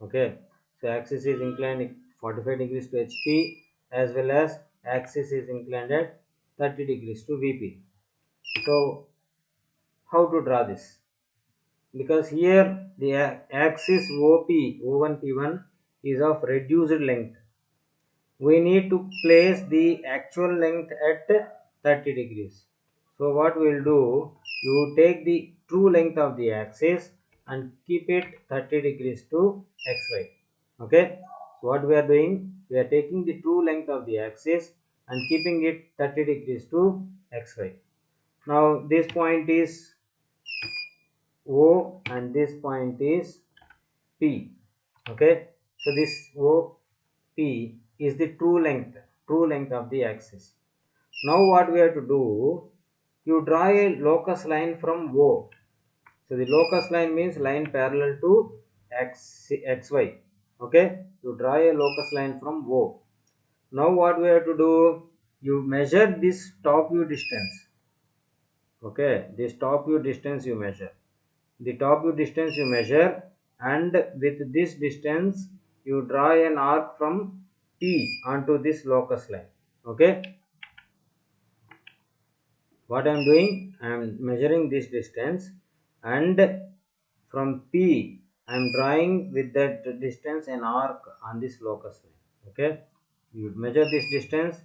Okay, so axis is inclined at 45 degrees to HP, as well as axis is inclined at 30 degrees to VP. So how to draw this? Because here the axis OP, O1, P1 is of reduced length. We need to place the actual length at 30 degrees. So what we will do, you take the true length of the axis and keep it 30 degrees to XY. Okay, so what we are doing, we are taking the true length of the axis and keeping it 30 degrees to XY. Now this point is O and this point is P. Okay, so this OP is the true length of the axis. Now what we have to do, you draw a locus line from O. So the locus line means line parallel to XY. Okay, you draw a locus line from O. Now what we have to do, you measure this top view distance. Okay, this top view distance you measure. The top view distance you measure, and with this distance you draw an arc from P onto this locus line. Okay, what I am doing, I am measuring this distance, and from P I am drawing with that distance an arc on this locus line. Okay, you measure this distance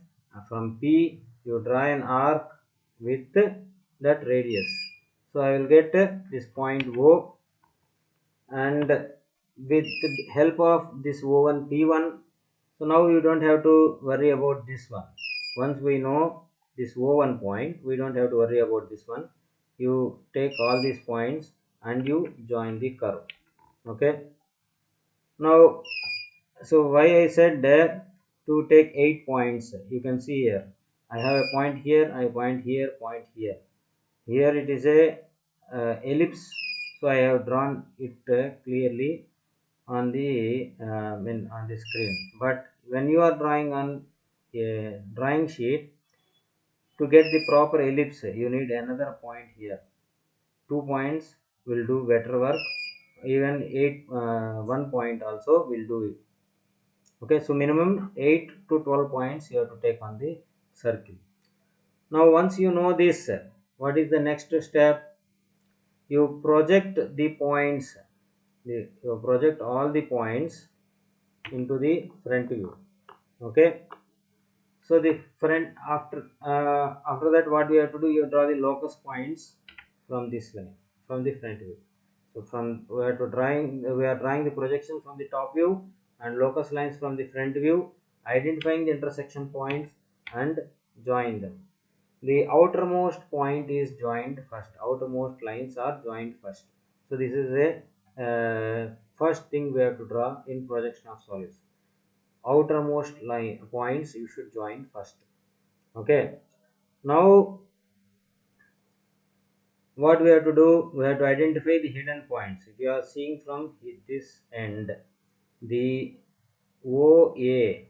from P, you draw an arc with that radius. So I will get this point O, and with the help of this O1 P1, so now you don't have to worry about this one. Once we know this O1 point, we don't have to worry about this one. You take all these points and you join the curve. Okay, now, so why I said that to take 8 points, you can see here I have a point here, I point here, point here. Here it is a ellipse, so I have drawn it clearly on the on the screen. But when you are drawing on a drawing sheet, to get the proper ellipse, you need another point here. 2 points will do better work. Even 1 point also will do it. Okay, so minimum 8 to 12 points you have to take on the circle. Now once you know this, what is the next step? You project the points, you project all the points into the front view. Okay, so the front, after that what you have to do, you draw the locus points from this line, from the front view. So from we are drawing the projection from the top view and locus lines from the front view, identifying the intersection points and join them. The outermost point is joined first, outermost lines are joined first. So this is a first thing we have to draw in projection of solids. Outermost line points you should join first. Okay, now what we have to do, we have to identify the hidden points. If you are seeing from this end, the OA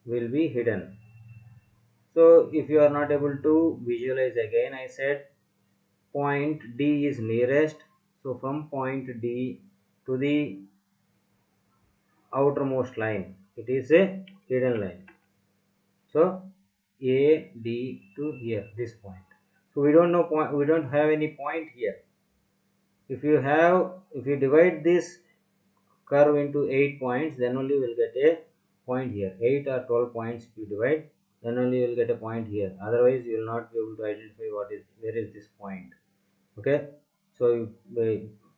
will be hidden. So if you are not able to visualize, again I said point D is nearest, so from point D to the outermost line, it is a hidden line. So A D to here, this point. So we don't know point, we don't have any point here. If you divide this curve into 8 points, then only you will get a point here. 8 or 12 points if you divide, then only you will get a point here. Otherwise you will not be able to identify where is this point. Okay, so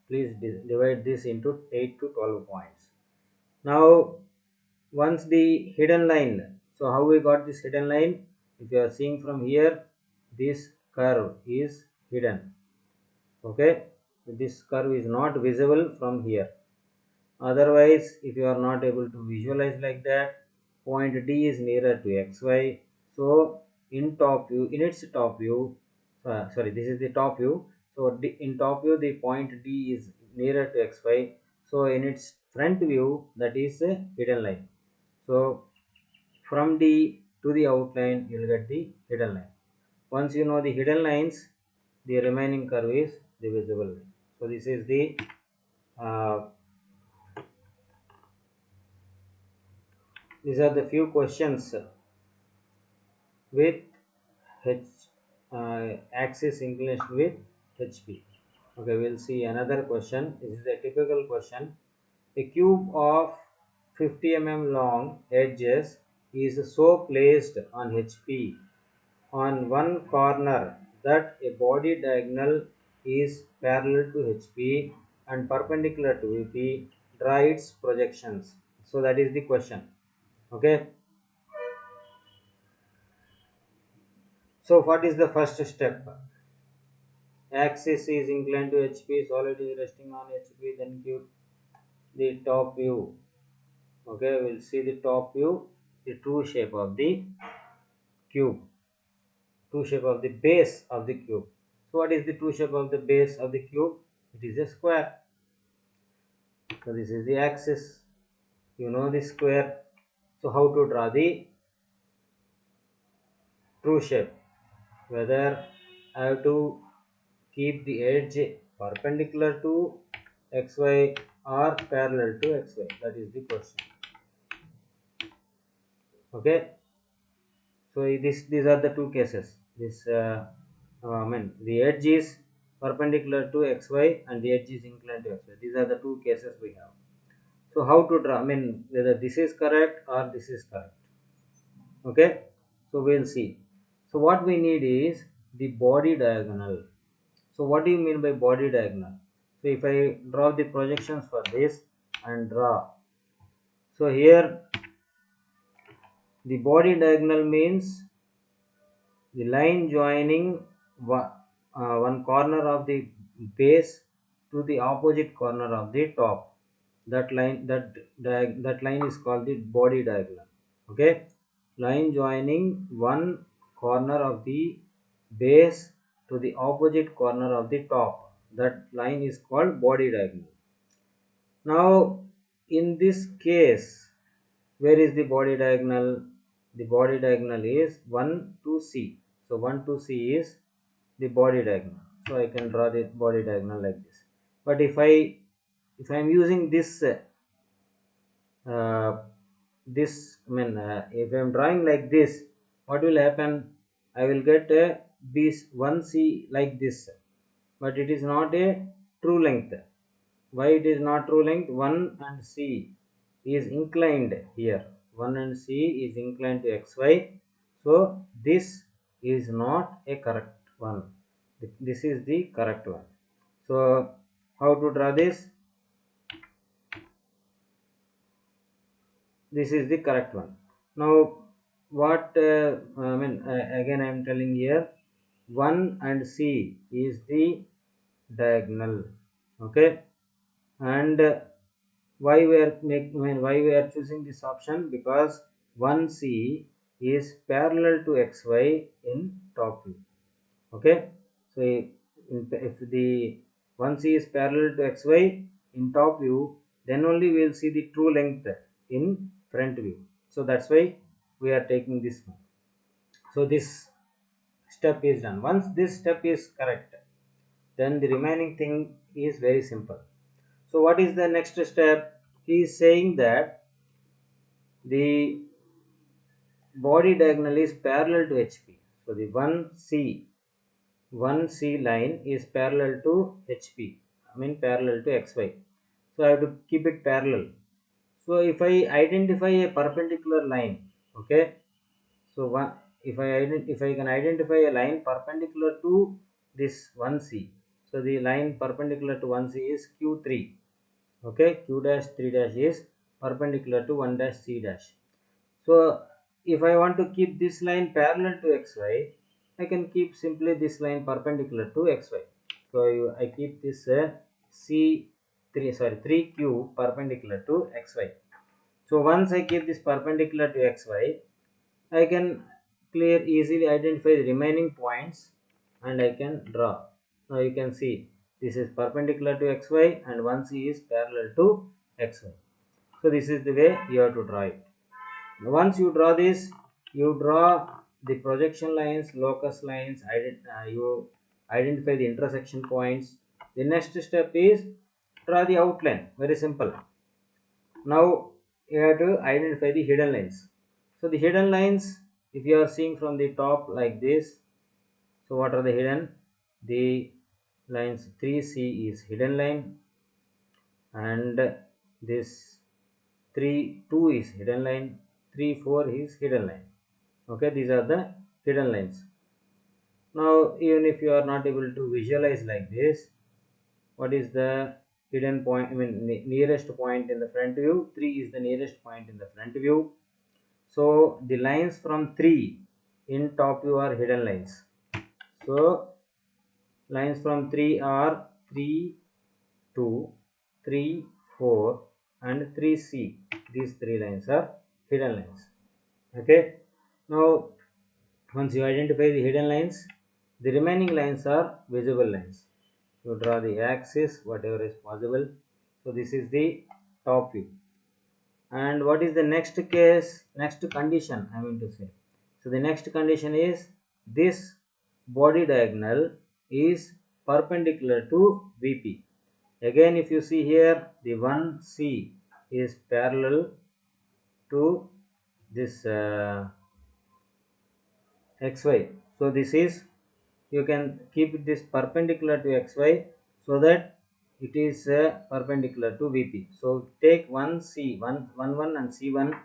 please divide this into 8 to 12 points. Now once the hidden line, so how we got this hidden line? If you are seeing from here, this curve is hidden. Okay, this curve is not visible from here. Otherwise, if you are not able to visualize like that, point D is nearer to xy. So in top view, in its top view, sorry, this is the top view. So in top view, the point D is nearer to xy. So in its front view, that is a hidden line. So from D to the outline, you will get the hidden line. Once you know the hidden lines, the remaining curve is the visible line. So this is the uh, these are the few questions with H axis inclination with HP. Okay, we'll see another question. This is a typical question. A cube of 50 long edges is so placed on HP on one corner that a body diagonal is parallel to HP and perpendicular to VP. Draw its projections. So that is the question. Okay. So what is the first step? Axis is inclined to HP, solid is resting on HP, then give the top view. Okay, we'll see the top view, the true shape of the cube, true shape of the base of the cube. So what is the true shape of the base of the cube? It is a square. So this is the axis. You know the square. So how to draw the true shape? Whether I have to keep the edge perpendicular to xy or parallel to xy, that is the question. Okay, so these are the two cases. This I mean the edge is perpendicular to xy and the edge is inclined to xy. These are the two cases we have. So how to draw, I mean whether this is correct or this is correct. Okay, so we'll see. So what we need is the body diagonal. So what do you mean by body diagonal? So if I draw the projections for this and draw, so here the body diagonal means the line joining one corner of the base to the opposite corner of the top. That line, that line is called the body diagonal. Okay, line joining one corner of the base to the opposite corner of the top, that line is called body diagonal. Now in this case, where is the body diagonal? The body diagonal is 1 to C. So 1 to C is the body diagonal. So I can draw the body diagonal like this. But if I am using this uh, if I am drawing like this, what will happen? I will get a this 1C like this, but it is not a true length. Why it is not true length? 1 and C is inclined here. 1 and C is inclined to xy. So this is not a correct one. This is the correct one. So how to draw this? This is the correct one. Now what again I am telling here, 1 and C is the diagonal. Okay, and why why we are choosing this option? Because 1C is parallel to xy in top view. Okay, so if the 1C is parallel to xy in top view, then only we will see the true length in front view. So that's why we are taking this one. So this step is done. Once this step is correct, then the remaining thing is very simple. So what is the next step? He is saying that the body diagonal is parallel to HP. So the 1C line is parallel to HP, I mean parallel to XY. So I have to keep it parallel. So if I identify a perpendicular line, okay, so if I can identify a line perpendicular to this 1C, so the line perpendicular to 1C is Q3. Okay, Q dash 3 dash is perpendicular to 1 dash C dash. So if I want to keep this line parallel to xy, I can keep simply this line perpendicular to xy. So I keep this C3 3Q perpendicular to xy. So once I keep this perpendicular to xy, I can easily identify the remaining points and I can draw. Now you can see this is perpendicular to xy and 1C is parallel to xy. So this is the way you have to draw it. Once you draw this, you draw the projection lines, locus lines, you identify the intersection points. The next step is draw the outline. Very simple. Now you have to identify the hidden lines. So the hidden lines, if you are seeing from the top like this, so what are the hidden? The lines 3C is hidden line, and this 3 2 is hidden line, 3 4 is hidden line. Okay, these are the hidden lines. Now even if you are not able to visualize like this, what is the hidden point, I mean nearest point in the front view? 3 is the nearest point in the front view. So the lines from 3 in top view are hidden lines. So lines from 3 are 3 2 3 4 and 3C. These three lines are hidden lines. Okay, now once you identify the hidden lines, the remaining lines are visible lines. You draw the axis, whatever is possible. So this is the top view. And what is the next case, next condition I mean to say? So the next condition is this body diagonal is perpendicular to VP. Again, if you see here, the 1C is parallel to this XY. So this is you can keep this perpendicular to xy, so that it is perpendicular to VP. So take one C, one and C1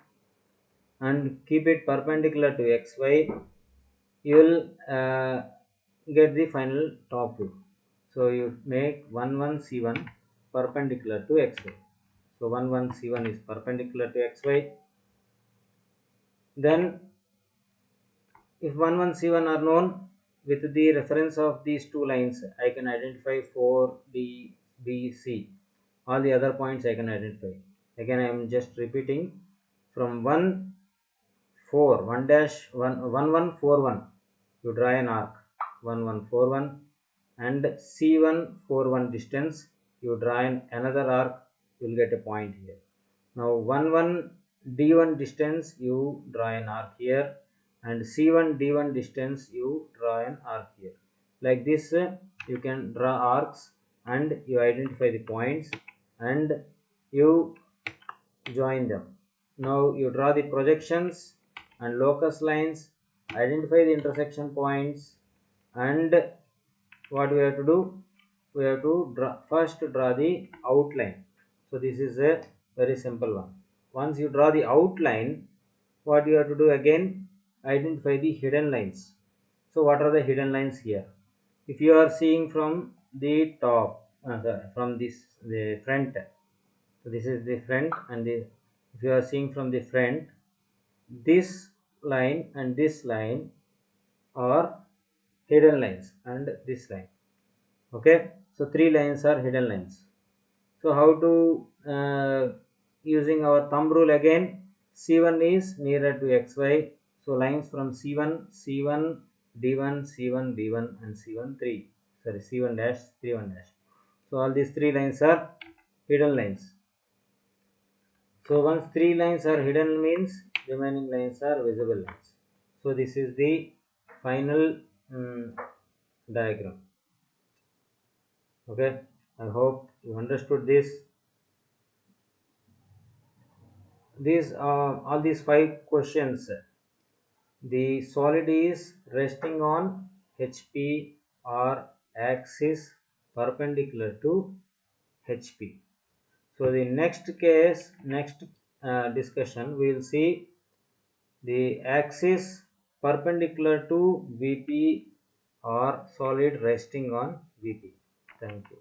and keep it perpendicular to xy. You will get the final top view. So you make 1 1 C1 perpendicular to xy. So 1 1 C1 is perpendicular to xy. Then if 1 1 C1 are known, with the reference of these two lines, I can identify 4 D B C. All the other points I can identify. Again, I am just repeating from 1 4 1 dash 1 1 1 4 1. You draw an arc 1 1 4 1, and C1 4 1 distance. You draw another arc. You will get a point here. Now 1 1 D1 distance, you draw an arc here, and C1 D1 distance, you draw an arc here. Like this, you can draw arcs and you identify the points and you join them. Now you draw the projections and locus lines, identify the intersection points, and what we have to do, we have to first draw the outline. So this is a very simple one. Once you draw the outline, what you have to do again, identify the hidden lines. So what are the hidden lines here? If you are seeing from the top, from the front, so this is the front, and if you are seeing from the front, this line and this line are hidden lines, and this line. Okay, so three lines are hidden lines. So how to using our thumb rule again, C1 is nearer to xy, so lines from C1 C1 D1 C1 D1 and C1 3, sorry, C1 dash 3 1 dash. So all these three lines are hidden lines. So once three lines are hidden means remaining lines are visible lines. So this is the final diagram. Okay, I hope you understood this. These all these five questions. The solid is resting on HP or axis perpendicular to HP. So the next case, next discussion, we will see the axis perpendicular to VP or solid resting on VP. Thank you.